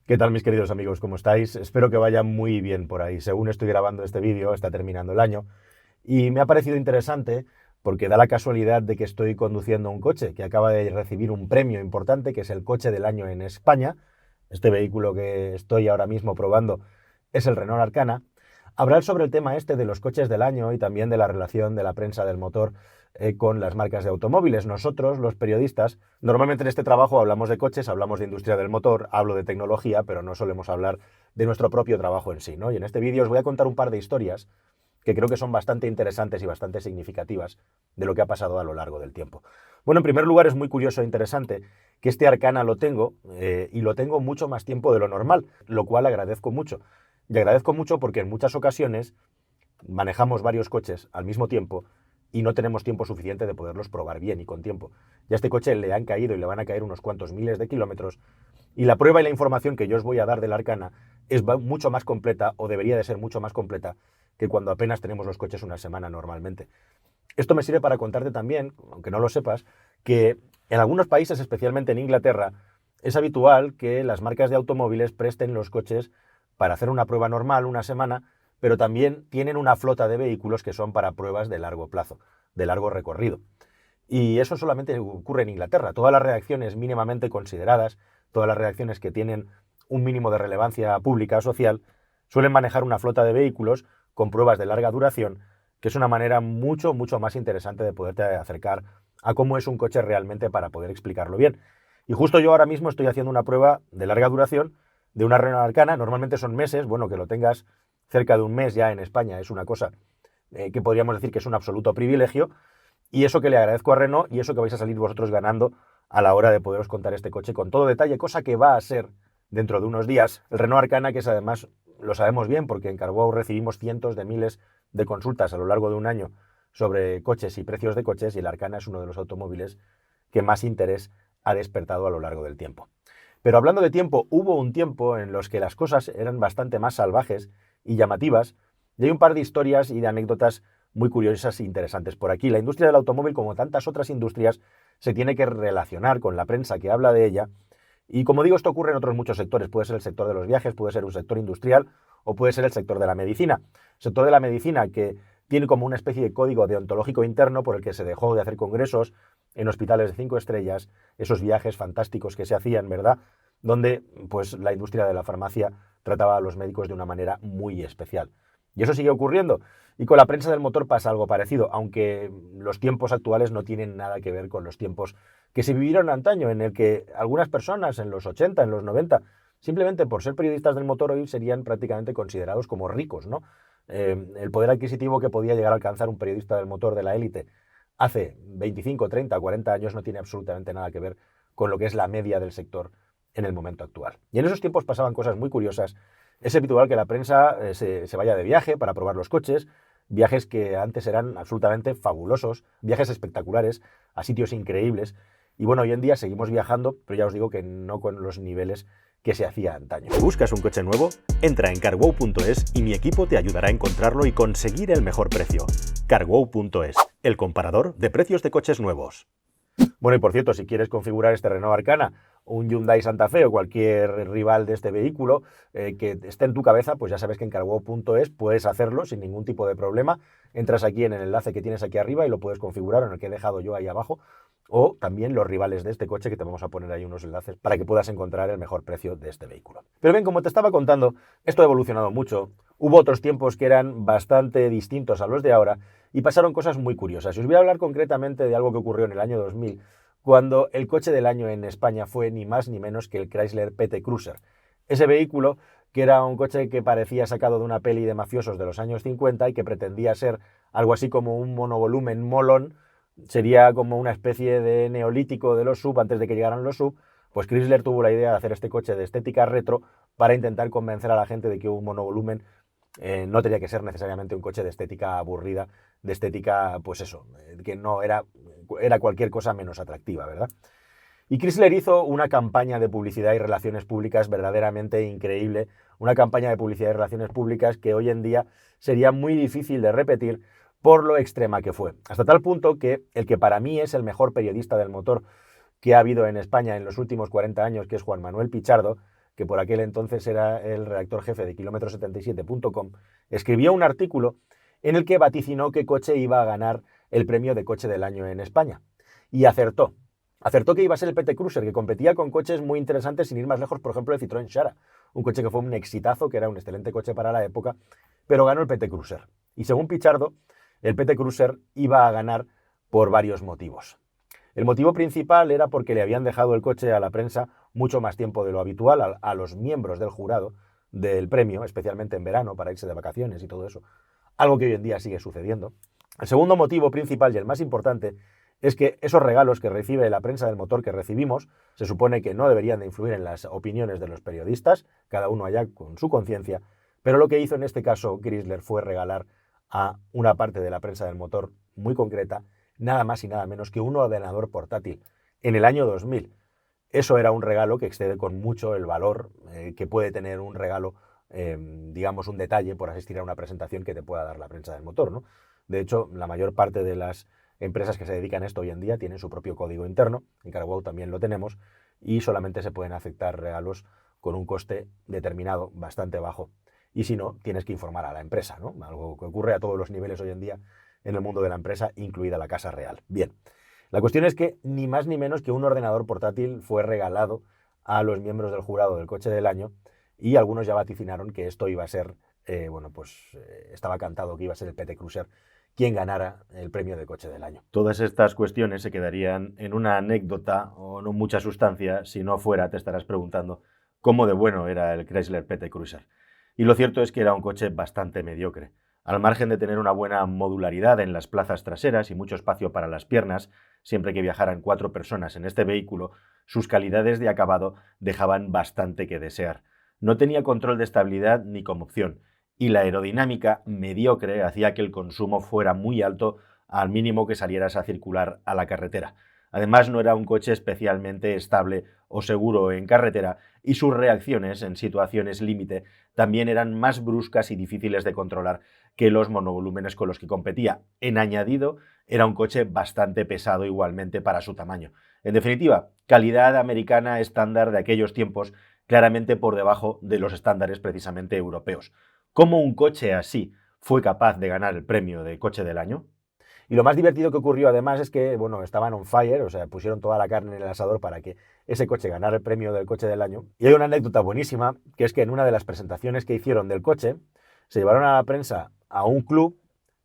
¿Qué tal, mis queridos amigos? ¿Cómo estáis? Espero que vaya muy bien por ahí. Según estoy grabando este vídeo, está terminando el año y me ha parecido interesante porque da la casualidad de que estoy conduciendo un coche que acaba de recibir un premio importante, que es el coche del año en España. Este vehículo que estoy ahora mismo probando es el Renault Arcana. Hablar sobre el tema este de los coches del año y también de la relación de la prensa del motor con las marcas de automóviles. Nosotros, los periodistas, normalmente en este trabajo hablamos de coches, hablamos de industria del motor, hablo de tecnología, pero no solemos hablar de nuestro propio trabajo en sí, ¿no? Y en este vídeo os voy a contar un par de historias que creo que son bastante interesantes y bastante significativas de lo que ha pasado a lo largo del tiempo. Bueno, en primer lugar es muy curioso e interesante que este Arcana lo tengo y lo tengo mucho más tiempo de lo normal, lo cual agradezco mucho. Y agradezco mucho porque en muchas ocasiones manejamos varios coches al mismo tiempo y no tenemos tiempo suficiente de poderlos probar bien y con tiempo. Ya a este coche le han caído y le van a caer unos cuantos miles de kilómetros y la prueba y la información que yo os voy a dar del Arcana es mucho más completa o debería de ser mucho más completa que cuando apenas tenemos los coches una semana normalmente. Esto me sirve para contarte también, aunque no lo sepas, que en algunos países, especialmente en Inglaterra, es habitual que las marcas de automóviles presten los coches para hacer una prueba normal una semana, pero también tienen una flota de vehículos que son para pruebas de largo plazo, de largo recorrido. Y eso solamente ocurre en Inglaterra. Todas las reacciones mínimamente consideradas, todas las reacciones que tienen un mínimo de relevancia pública o social, suelen manejar una flota de vehículos con pruebas de larga duración, que es una manera mucho más interesante de poderte acercar a cómo es un coche realmente para poder explicarlo bien. Y justo yo ahora mismo estoy haciendo una prueba de larga duración de una Renault Arcana. Normalmente son meses, bueno, que lo tengas cerca de un mes ya en España es una cosa que podríamos decir que es un absoluto privilegio, y eso que le agradezco a Renault y eso que vais a salir vosotros ganando a la hora de poderos contar este coche con todo detalle, cosa que va a ser dentro de unos días el Renault Arcana, que es además, lo sabemos bien, porque en Carwow recibimos cientos de miles de consultas a lo largo de un año sobre coches y precios de coches, y el Arcana es uno de los automóviles que más interés ha despertado a lo largo del tiempo. Pero hablando de tiempo, hubo un tiempo en los que las cosas eran bastante más salvajes y llamativas, y hay un par de historias y de anécdotas muy curiosas e interesantes por aquí. La industria del automóvil, como tantas otras industrias, se tiene que relacionar con la prensa que habla de ella. Y como digo, esto ocurre en otros muchos sectores. Puede ser el sector de los viajes, puede ser un sector industrial o puede ser el sector de la medicina. El sector de la medicina que tiene como una especie de código deontológico interno por el que se dejó de hacer congresos en hospitales de 5 estrellas, esos viajes fantásticos que se hacían, ¿verdad? Donde pues la industria de la farmacia trataba a los médicos de una manera muy especial. Y eso sigue ocurriendo. Y con la prensa del motor pasa algo parecido, aunque los tiempos actuales no tienen nada que ver con los tiempos que se vivieron antaño, en el que algunas personas en los 80, en los 90, simplemente por ser periodistas del motor hoy serían prácticamente considerados como ricos, ¿no? El poder adquisitivo que podía llegar a alcanzar un periodista del motor de la élite hace 25, 30, 40 años no tiene absolutamente nada que ver con lo que es la media del sector en el momento actual. Y en esos tiempos pasaban cosas muy curiosas. Es habitual que la prensa se vaya de viaje para probar los coches, viajes que antes eran absolutamente fabulosos, viajes espectaculares a sitios increíbles. Y bueno, hoy en día seguimos viajando, pero ya os digo que no con los niveles que se hacía antaño. ¿Buscas un coche nuevo? Entra en carwow.es y mi equipo te ayudará a encontrarlo y conseguir el mejor precio. Carwow.es, el comparador de precios de coches nuevos. Bueno, y por cierto, si quieres configurar este Renault Arcana, un Hyundai Santa Fe o cualquier rival de este vehículo que esté en tu cabeza, pues ya sabes que en carwow.es puedes hacerlo sin ningún tipo de problema. Entras aquí en el enlace que tienes aquí arriba y lo puedes configurar, en el que he dejado yo ahí abajo, o también los rivales de este coche, que te vamos a poner ahí unos enlaces para que puedas encontrar el mejor precio de este vehículo. Pero bien, como te estaba contando, esto ha evolucionado mucho. Hubo otros tiempos que eran bastante distintos a los de ahora y pasaron cosas muy curiosas. Y os voy a hablar concretamente de algo que ocurrió en el año 2000, cuando el coche del año en España fue ni más ni menos que el Chrysler PT Cruiser. Ese vehículo, que era un coche que parecía sacado de una peli de mafiosos de los años 50 y que pretendía ser algo así como un monovolumen molón, sería como una especie de neolítico de los SUV antes de que llegaran los SUV, pues Chrysler tuvo la idea de hacer este coche de estética retro para intentar convencer a la gente de que un monovolumen no tenía que ser necesariamente un coche de estética aburrida, de estética, pues eso, que no era, era cualquier cosa menos atractiva, ¿verdad? Y Chrysler hizo una campaña de publicidad y relaciones públicas verdaderamente increíble, una campaña de publicidad y relaciones públicas que hoy en día sería muy difícil de repetir por lo extrema que fue. Hasta tal punto que el que para mí es el mejor periodista del motor que ha habido en España en los últimos 40 años, que es Juan Manuel Pichardo, que por aquel entonces era el redactor jefe de kilómetro77.com, escribió un artículo en el que vaticinó qué coche iba a ganar el premio de coche del año en España. Y acertó. Acertó que iba a ser el PT Cruiser, que competía con coches muy interesantes sin ir más lejos, por ejemplo, el Citroën Xara, un coche que fue un exitazo, que era un excelente coche para la época, pero ganó el PT Cruiser. Y según Pichardo, el PT Cruiser iba a ganar por varios motivos. El motivo principal era porque le habían dejado el coche a la prensa mucho más tiempo de lo habitual, a los miembros del jurado del premio, especialmente en verano, para irse de vacaciones y todo eso, algo que hoy en día sigue sucediendo. El segundo motivo principal y el más importante es que esos regalos que recibe la prensa del motor que recibimos se supone que no deberían de influir en las opiniones de los periodistas, cada uno allá con su conciencia, pero lo que hizo en este caso Chrysler fue regalar a una parte de la prensa del motor muy concreta nada más y nada menos que un ordenador portátil en el año 2000. Eso era un regalo que excede con mucho el valor que puede tener un regalo, digamos un detalle por asistir a una presentación que te pueda dar la prensa del motor, ¿no? De hecho, la mayor parte de las empresas que se dedican a esto hoy en día tienen su propio código interno, en Carwow también lo tenemos, y solamente se pueden aceptar regalos con un coste determinado bastante bajo. Y si no, tienes que informar a la empresa, ¿no? Algo que ocurre a todos los niveles hoy en día en el mundo de la empresa, incluida la Casa Real. Bien, la cuestión es que ni más ni menos que un ordenador portátil fue regalado a los miembros del jurado del coche del año y algunos ya vaticinaron que esto iba a ser, estaba cantado que iba a ser el PT Cruiser quien ganara el premio de coche del año. Todas estas cuestiones se quedarían en una anécdota o no mucha sustancia si no fuera, te estarás preguntando, cómo de bueno era el Chrysler PT Cruiser. Y lo cierto es que era un coche bastante mediocre. Al margen de tener una buena modularidad en las plazas traseras y mucho espacio para las piernas, siempre que viajaran 4 personas en este vehículo, sus calidades de acabado dejaban bastante que desear. No tenía control de estabilidad ni como opción, y la aerodinámica mediocre hacía que el consumo fuera muy alto al mínimo que salieras a circular a la carretera. Además, no era un coche especialmente estable o seguro en carretera y sus reacciones en situaciones límite también eran más bruscas y difíciles de controlar que los monovolúmenes con los que competía. En añadido, era un coche bastante pesado igualmente para su tamaño. En definitiva, calidad americana estándar de aquellos tiempos, claramente por debajo de los estándares precisamente europeos. ¿Cómo un coche así fue capaz de ganar el premio de coche del año? Y lo más divertido que ocurrió además es que, bueno, estaban on fire, o sea, pusieron toda la carne en el asador para que ese coche ganara el premio del coche del año. Y hay una anécdota buenísima, que es que en una de las presentaciones que hicieron del coche, se llevaron a la prensa a un club,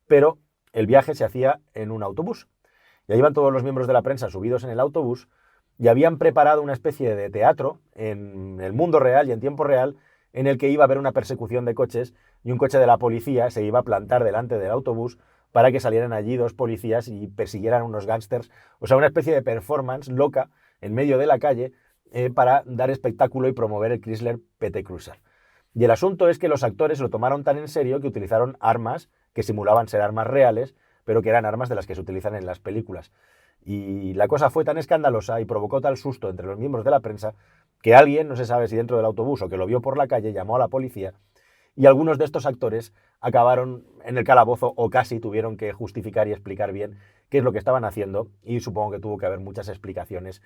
pero el viaje se hacía en un autobús. Y ahí iban todos los miembros de la prensa subidos en el autobús y habían preparado una especie de teatro en el mundo real y en tiempo real en el que iba a haber una persecución de coches y un coche de la policía se iba a plantar delante del autobús para que salieran allí 2 policías y persiguieran unos gángsters, o sea, una especie de performance loca en medio de la calle para dar espectáculo y promover el Chrysler PT Cruiser. Y el asunto es que los actores lo tomaron tan en serio que utilizaron armas que simulaban ser armas reales, pero que eran armas de las que se utilizan en las películas. Y la cosa fue tan escandalosa y provocó tal susto entre los miembros de la prensa que alguien, no se sabe si dentro del autobús o que lo vio por la calle, llamó a la policía y algunos de estos actores acabaron en el calabozo o casi tuvieron que justificar y explicar bien qué es lo que estaban haciendo y supongo que tuvo que haber muchas explicaciones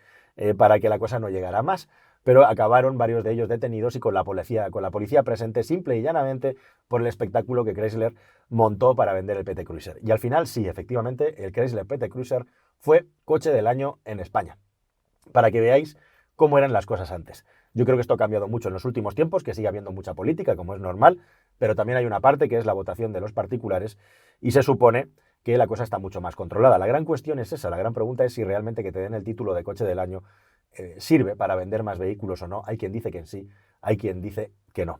para que la cosa no llegara a más. Pero acabaron varios de ellos detenidos y con la policía presente simple y llanamente por el espectáculo que Chrysler montó para vender el PT Cruiser. Y al final sí, efectivamente, el Chrysler PT Cruiser fue coche del año en España. Para que veáis cómo eran las cosas antes. Yo creo que esto ha cambiado mucho en los últimos tiempos, que sigue habiendo mucha política, como es normal, pero también hay una parte que es la votación de los particulares y se supone que la cosa está mucho más controlada. La gran cuestión es esa, la gran pregunta es si realmente que te den el título de coche del año sirve para vender más vehículos o no. Hay quien dice que sí, hay quien dice que no.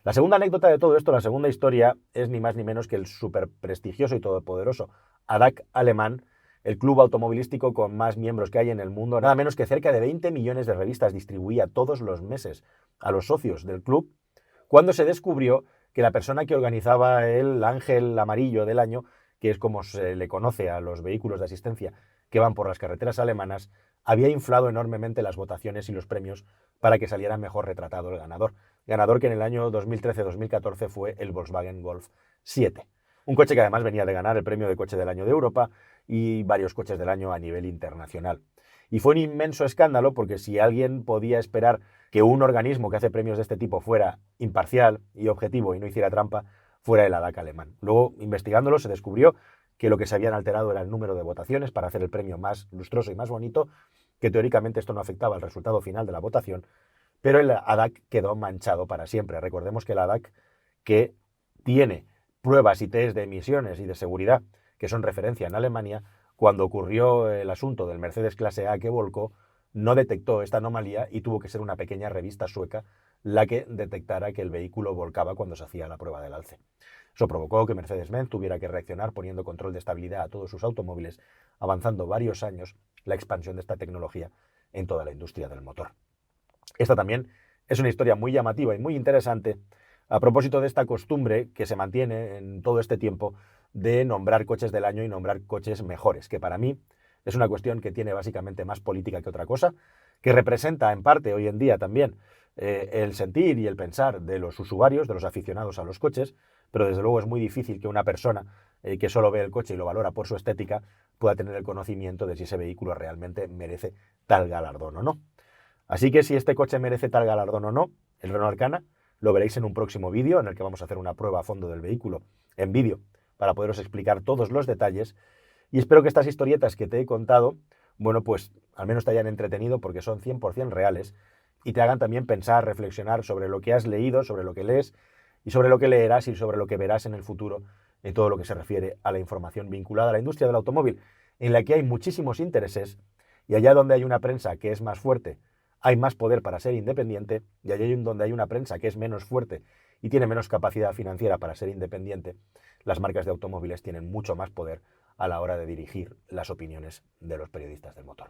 La segunda anécdota de todo esto, la segunda historia, es ni más ni menos que el súper prestigioso y todopoderoso ADAC alemán, el club automovilístico con más miembros que hay en el mundo. Nada menos que cerca de 20 millones de revistas distribuía todos los meses a los socios del club, cuando se descubrió que la persona que organizaba el ángel amarillo del año, que es como se le conoce a los vehículos de asistencia que van por las carreteras alemanas, había inflado enormemente las votaciones y los premios para que saliera mejor retratado el ganador. Ganador que en el año 2013-2014 fue el Volkswagen Golf 7. Un coche que además venía de ganar el premio de coche del año de Europa y varios coches del año a nivel internacional. Y fue un inmenso escándalo porque si alguien podía esperar que un organismo que hace premios de este tipo fuera imparcial y objetivo y no hiciera trampa, fuera el ADAC alemán. Luego, investigándolo, se descubrió que lo que se habían alterado era el número de votaciones para hacer el premio más lustroso y más bonito, que teóricamente esto no afectaba al resultado final de la votación, pero el ADAC quedó manchado para siempre. Recordemos que el ADAC, que tiene pruebas y test de emisiones y de seguridad que son referencia en Alemania, cuando ocurrió el asunto del Mercedes clase A que volcó, no detectó esta anomalía y tuvo que ser una pequeña revista sueca la que detectara que el vehículo volcaba cuando se hacía la prueba del alce. Eso provocó que Mercedes-Benz tuviera que reaccionar poniendo control de estabilidad a todos sus automóviles, avanzando varios años la expansión de esta tecnología en toda la industria del motor. Esta también es una historia muy llamativa y muy interesante a propósito de esta costumbre que se mantiene en todo este tiempo de nombrar coches del año y nombrar coches mejores, que para mí es una cuestión que tiene básicamente más política que otra cosa, que representa en parte hoy en día también el sentir y el pensar de los usuarios, de los aficionados a los coches, pero desde luego es muy difícil que una persona que solo ve el coche y lo valora por su estética pueda tener el conocimiento de si ese vehículo realmente merece tal galardón o no. Así que si este coche merece tal galardón o no, el Renault Arcana, lo veréis en un próximo vídeo en el que vamos a hacer una prueba a fondo del vehículo en vídeo para poderos explicar todos los detalles. Y espero que estas historietas que te he contado, bueno, pues al menos te hayan entretenido porque son 100% reales y te hagan también pensar, reflexionar sobre lo que has leído, sobre lo que lees y sobre lo que leerás y sobre lo que verás en el futuro en todo lo que se refiere a la información vinculada a la industria del automóvil, en la que hay muchísimos intereses y allá donde hay una prensa que es más fuerte, hay más poder para ser independiente, y allá donde hay una prensa que es menos fuerte y tiene menos capacidad financiera para ser independiente, las marcas de automóviles tienen mucho más poder a la hora de dirigir las opiniones de los periodistas del motor.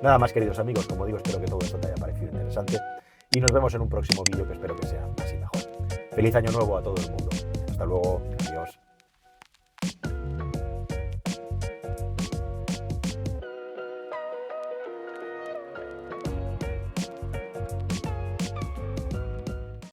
Nada más, queridos amigos, como digo, espero que todo esto te haya parecido interesante y nos vemos en un próximo vídeo que espero que sea más y mejor. Feliz año nuevo a todo el mundo. Hasta luego, adiós.